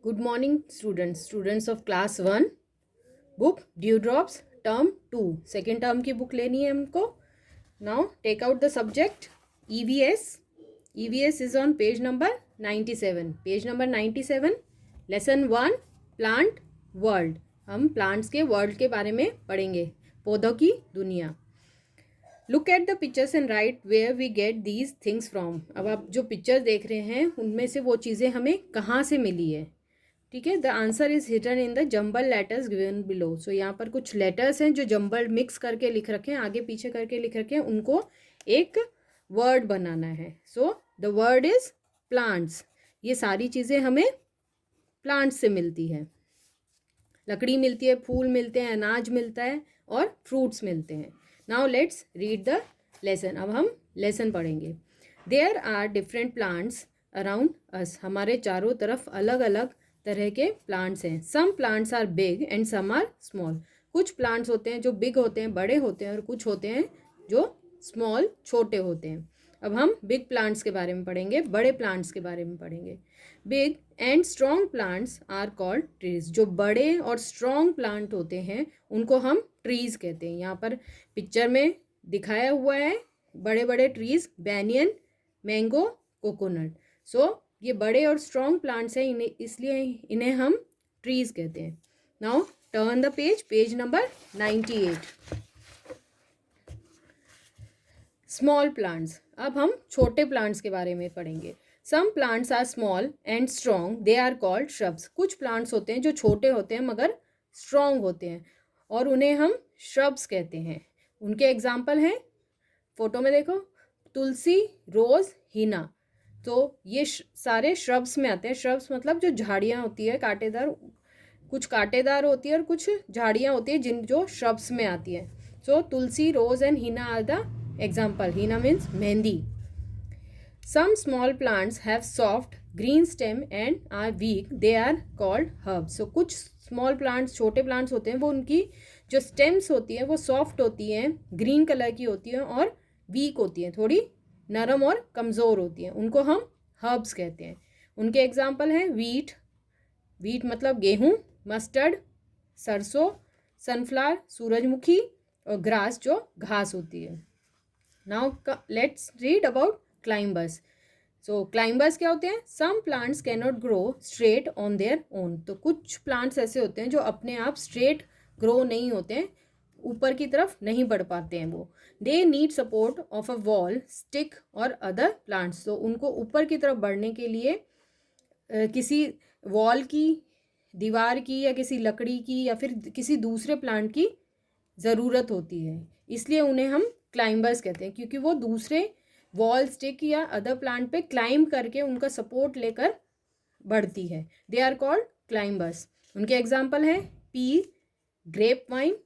Good morning, students of class 1. Book Dewdrops, term 2. Second term की book लेनी है हमको. Now take out the subject EVS. EVS is on page number 97. Page number 97. Lesson 1 Plant World. हम plants के world के बारे में पढ़ेंगे. पौधों की दुनिया. Look at the pictures and write where we get these things from. अब आप जो पिक्चर्स देख रहे हैं उनमें से वो चीज़ें हमें कहाँ से मिली है. ठीक है. The answer is hidden in the jumble letters given below. So यहाँ पर कुछ लेटर्स हैं जो जंबल मिक्स करके लिख रखे हैं, आगे पीछे करके लिख रखे हैं, उनको एक वर्ड बनाना है. So the word is plants. ये सारी चीज़ें हमें प्लांट्स से मिलती है. लकड़ी मिलती है, फूल मिलते हैं, अनाज मिलता है और फ्रूट्स मिलते हैं. Now let's read the lesson. अब हम लेसन पढ़ेंगे. There are different plants around us. हमारे चारों तरफ अलग अलग तरह के प्लांट्स हैं. Some plants are big and some are small. कुछ प्लांट्स होते हैं जो बिग होते हैं, बड़े होते हैं, और कुछ होते हैं जो स्मॉल, छोटे होते हैं. अब हम बिग प्लांट्स के बारे में पढ़ेंगे, बड़े प्लांट्स के बारे में पढ़ेंगे. Big and strong plants are called trees. जो बड़े और स्ट्रॉन्ग प्लांट होते हैं उनको हम ट्रीज कहते हैं. यहाँ पर पिक्चर में दिखाया हुआ है बड़े बड़े ट्रीज, बैनियन, मैंगो, कोकोनट. सो ये बड़े और स्ट्रॉन्ग प्लांट्स हैं, इसलिए इन्हें हम ट्रीज कहते हैं. Now turn the page. Page number 98. Small plants. अब हम छोटे प्लांट्स के बारे में पढ़ेंगे. Some plants are small and strong, they are called shrubs. कुछ प्लांट्स होते हैं जो छोटे होते हैं मगर स्ट्रॉन्ग होते हैं और उन्हें हम श्रब्स कहते हैं. उनके एग्जाम्पल हैं, फोटो में देखो, तुलसी, रोज, हीना. तो ये सारे श्रब्स में आते हैं. श्रब्स मतलब जो झाड़ियाँ होती है कांटेदार, कुछ कांटेदार होती है और कुछ झाड़ियाँ होती है जो श्रब्स में आती है. So tulsi, rose and henna are the example. Henna means mehndi. Some small plants have soft green stem and are weak. They are called herbs. So कुछ small plants, छोटे plants होते हैं, वो उनकी जो stems होती हैं वो soft होती हैं, green कलर की होती हैं और weak होती हैं, थोड़ी नरम और कमज़ोर होती हैं. उनको हम herbs कहते हैं. उनके example हैं wheat. wheat मतलब गेहूँ, mustard सरसों, sunflower सूरजमुखी और grass जो घास होती है. Now let's read about climbers. So climbers क्या होते हैं? Some plants can not grow straight on their own. तो कुछ प्लांट्स ऐसे होते हैं जो अपने आप स्ट्रेट ग्रो नहीं होते हैं, ऊपर की तरफ नहीं बढ़ पाते हैं वो. They need support of a wall, stick और अदर प्लांट्स. तो उनको ऊपर की तरफ बढ़ने के लिए किसी वॉल की, दीवार की, या किसी लकड़ी की, या फिर किसी दूसरे प्लांट की ज़रूरत होती है. इसलिए उन्हें हम क्लाइंबर्स कहते हैं, क्योंकि वो दूसरे वॉल, स्टिक या अदर प्लांट पे क्लाइंब करके उनका सपोर्ट लेकर बढ़ती है. They are called climbers. उनके एग्जाम्पल हैं pea, grape vine,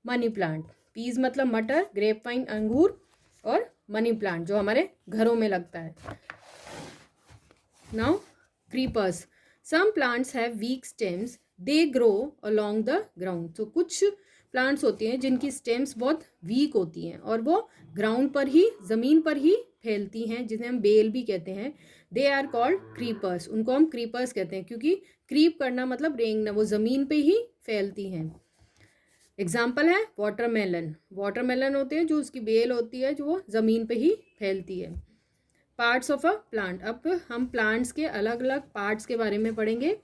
money plant. Peas मतलब मटर, ग्रेप वाइन अंगूर, और मनी प्लांट जो हमारे घरों में लगता है. Now creepers. Some plants have weak stems, they grow along the ground. तो कुछ प्लांट्स होती हैं जिनकी स्टेम्स बहुत वीक होती हैं और वो ग्राउंड पर ही, ज़मीन पर ही फैलती हैं, जिन्हें हम बेल भी कहते हैं. They are called creepers. उनको हम क्रीपर्स कहते हैं क्योंकि क्रीप करना मतलब रेंगना, वो ज़मीन पे ही फैलती हैं. एग्जाम्पल है वाटरमेलन. वाटरमेलन होते हैं जो उसकी बेल होती है जो वो ज़मीन पे ही फैलती है. Parts of a plant. अब हम प्लांट्स के अलग अलग पार्ट्स के बारे में पढ़ेंगे.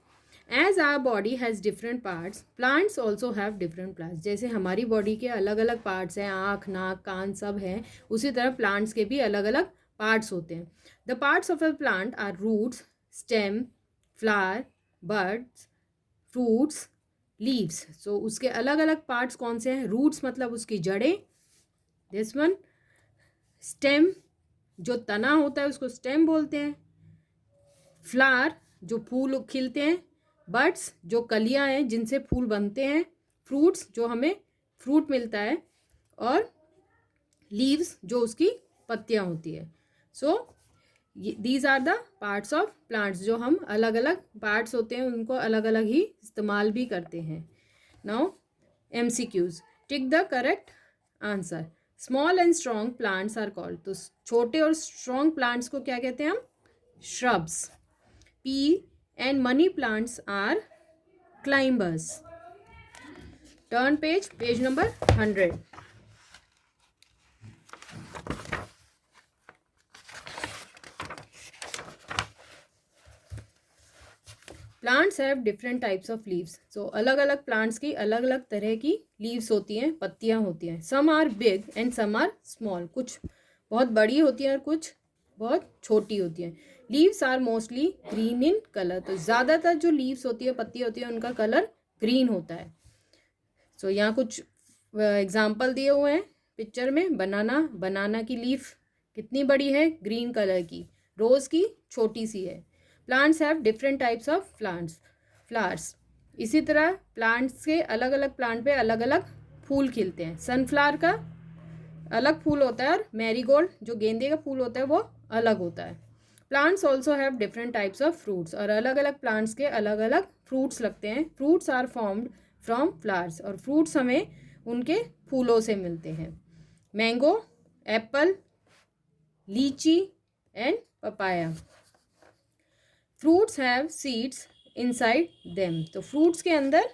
As our body has different parts, plants also have different parts. जैसे हमारी बॉडी के अलग अलग पार्ट्स हैं, आँख, नाक, कान सब हैं, उसी तरह प्लांट्स के भी अलग अलग पार्ट्स होते हैं. The parts of a plant are roots, stem, flower, buds, fruits, leaves. So उसके अलग अलग पार्ट्स कौन से हैं? रूट्स मतलब उसकी जड़ें, दिस वन. स्टेम जो तना होता है उसको स्टेम बोलते हैं. फ्लावर जो फूल खिलते हैं. बड्स जो कलियां हैं जिनसे फूल बनते हैं. फ्रूट्स जो हमें फ्रूट मिलता है. और लीव्स जो उसकी पत्तियां होती है. So these are the parts of plants. जो हम अलग अलग पार्ट्स होते हैं उनको अलग अलग ही इस्तेमाल भी करते हैं. Now MCQs. Tick the correct answer. Small and strong plants are called. तो छोटे और स्ट्रॉन्ग प्लांट्स को क्या कहते हैं हम? Shrubs. P and money plants are climbers. Turn page, page number 100. Plants have different types of leaves. So अलग अलग प्लांट्स की अलग अलग तरह की लीव्स होती हैं, पत्तियां होती हैं. Some are big and some are small. कुछ बहुत बड़ी होती हैं और कुछ बहुत छोटी होती हैं. Leaves are mostly green in colour. तो ज़्यादातर जो लीव्स होती है, पत्तियां होती हैं, उनका कलर ग्रीन होता है. सो यहाँ कुछ एग्जाम्पल दिए हुए हैं पिक्चर में. बनाना की लीफ कितनी बड़ी है, ग्रीन कलर की. रोज़ की छोटी सी है. Plants have different types of flowers. इसी तरह प्लांट्स के अलग अलग प्लांट पे अलग अलग फूल खिलते हैं. सनफ्लावर का अलग फूल होता है और मैरीगोल्ड जो गेंदे का फूल होता है वो अलग होता है. Plants also have different types of fruits. और अलग अलग प्लांट्स के अलग अलग फ्रूट्स लगते हैं. Fruits are formed from flowers. और फ्रूट्स हमें उनके फूलों से मिलते हैं. Mango, apple, lychee and papaya. Fruits have seeds inside them. तो फ्रूट्स के अंदर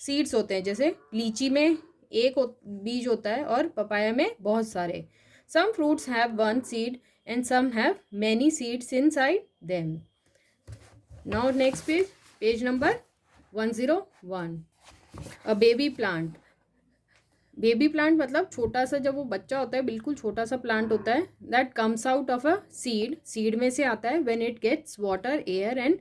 सीड्स होते हैं. जैसे लीची में एक बीज होता है और पपाया में बहुत सारे. Some fruits have one seed and some have many seeds inside them. Now next page, page number 101. A baby plant. Baby plant मतलब छोटा सा, जब वो बच्चा होता है बिल्कुल छोटा सा प्लांट होता है. That comes out of a seed. Seed में से आता है. When it gets water, air and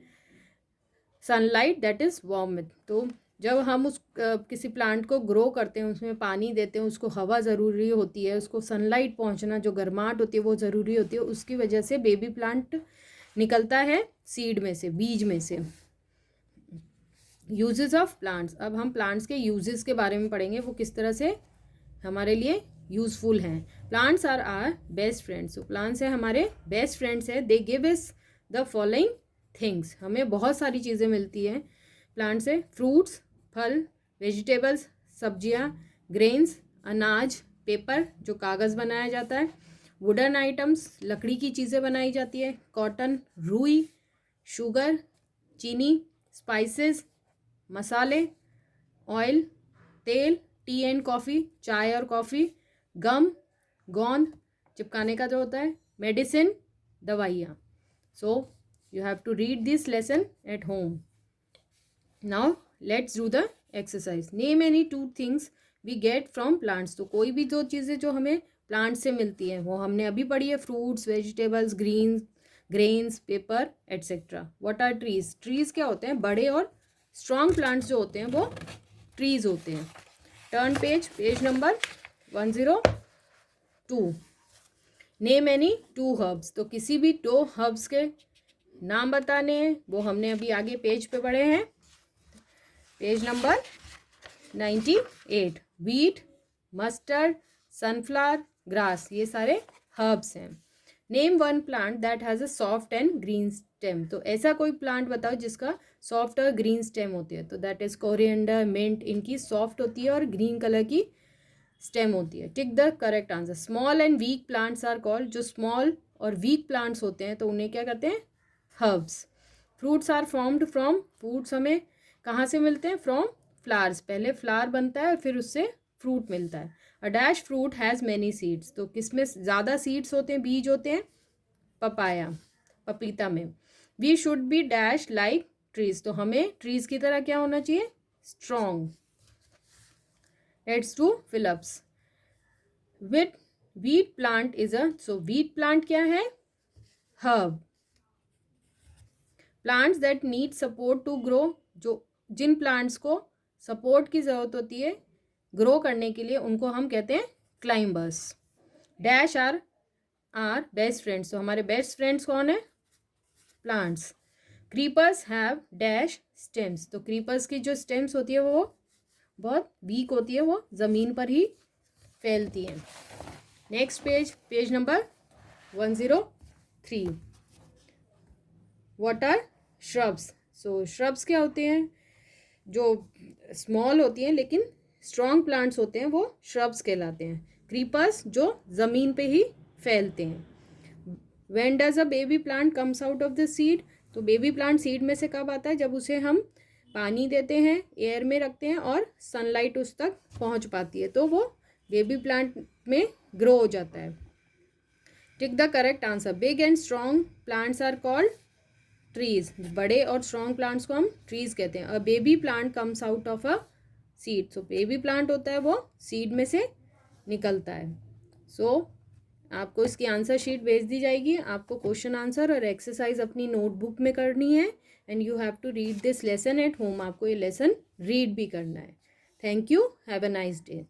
sunlight that is warm. तो जब हम उस किसी प्लांट को ग्रो करते हैं, उसमें पानी देते हैं, उसको हवा ज़रूरी होती है, उसको सनलाइट पहुंचना, जो गर्माहट होती है वो ज़रूरी होती है. उसकी वजह से बेबी प्लांट निकलता है सीड में से, बीज में से. Uses of plants. अब हम प्लांट्स के यूजेस के बारे में पढ़ेंगे, वो किस तरह से हमारे लिए यूजफुल हैं. Plants are our best friends. तो प्लांट्स है हमारे बेस्ट फ्रेंड्स है. They give us the following things. हमें बहुत सारी चीज़ें मिलती हैं प्लांट से. फ्रूट्स, फल, वेजिटेबल्स, सब्जियां, ग्रेन्स, अनाज, पेपर जो कागज़ बनाया जाता है, वुडन आइटम्स लकड़ी की चीज़ें बनाई जाती है, कॉटन, रुई, शुगर, चीनी, स्पाइसेस, मसाले, ऑयल, तेल, टी एंड कॉफ़ी, चाय और कॉफ़ी, गम, गोंद चिपकाने का जो होता है, मेडिसिन दवाइयाँ. So you have to read this lesson at home. Now let's do the exercise. Name any 2 things we get from plants. तो कोई भी 2 चीज़ें जो हमें प्लांट से मिलती हैं वो हमने अभी पढ़ी है. Fruits, vegetables, grains, paper etcetera. What are trees. Trees क्या होते हैं, बड़े और स्ट्रॉन्ग प्लांट्स जो होते हैं वो ट्रीज होते हैं. Turn page, page number 102. Name any 2 herbs. तो किसी भी 2 हर्ब्स के नाम बताने हैं, वो हमने अभी आगे पेज पे पढ़े हैं. Page number 98. Wheat, mustard, sunflower, grass, ये सारे हर्ब्स हैं. Name 1 plant that has a soft and green stem. तो ऐसा कोई प्लांट बताओ जिसका सॉफ्ट और ग्रीन स्टेम होती है. तो दैट इज़ कोरिएंडर, मिंट. इनकी सॉफ्ट होती है और ग्रीन कलर की स्टेम होती है. Tick the correct answer. Small and weak plants are called. जो स्मॉल और वीक प्लांट्स होते हैं तो उन्हें क्या कहते हैं, herbs. Fruits are formed from. Fruits हमें कहाँ से मिलते हैं, फ्रॉम फ्लावर्स. पहले फ्लावर बनता है और फिर उससे फ्रूट मिलता है. A dash fruit has many seeds. तो किस में ज़्यादा सीड्स होते हैं, बीज होते हैं, पपाया, पपीता में. We should be dash like trees. तो हमें ट्रीज की तरह क्या होना चाहिए, strong. Let's do fill ups. With wheat plant is a. So wheat plant क्या है, herb. Plants that need support to grow. जो जिन प्लांट्स को सपोर्ट की ज़रूरत होती है ग्रो करने के लिए, उनको हम कहते हैं climbers. Dash are best friends. तो हमारे बेस्ट फ्रेंड्स कौन है, plants. Creepers have dash stems. तो क्रीपर्स की जो स्टेम्स होती है वो बहुत वीक होती है, वो ज़मीन पर ही फैलती हैं. Next page, page number 103. What are shrubs. So shrubs क्या होते हैं, जो स्मॉल होती हैं लेकिन स्ट्रॉन्ग प्लांट्स होते हैं वो श्रब्स कहलाते हैं. क्रीपर्स जो ज़मीन पे ही फैलते हैं. When does a baby plant comes out of the seed. तो बेबी प्लांट सीड में से कब आता है? जब उसे हम पानी देते हैं, एयर में रखते हैं और सनलाइट उस तक पहुंच पाती है, तो वो बेबी प्लांट में ग्रो हो जाता है। Tick the correct answer. Big and strong plants are called trees. बड़े और स्ट्रॉन्ग प्लांट्स को हम ट्रीज कहते हैं। A baby plant comes out of a seed. So baby plant होता है वो सीड में से निकलता है। सो आपको इसकी आंसर शीट भेज दी जाएगी। आपको क्वेश्चन आंसर और एक्सरसाइज अपनी नोटबुक में करनी है and you have to read this lesson at home. आपको ये लेसन रीड भी करना है। Thank you. Have a nice day.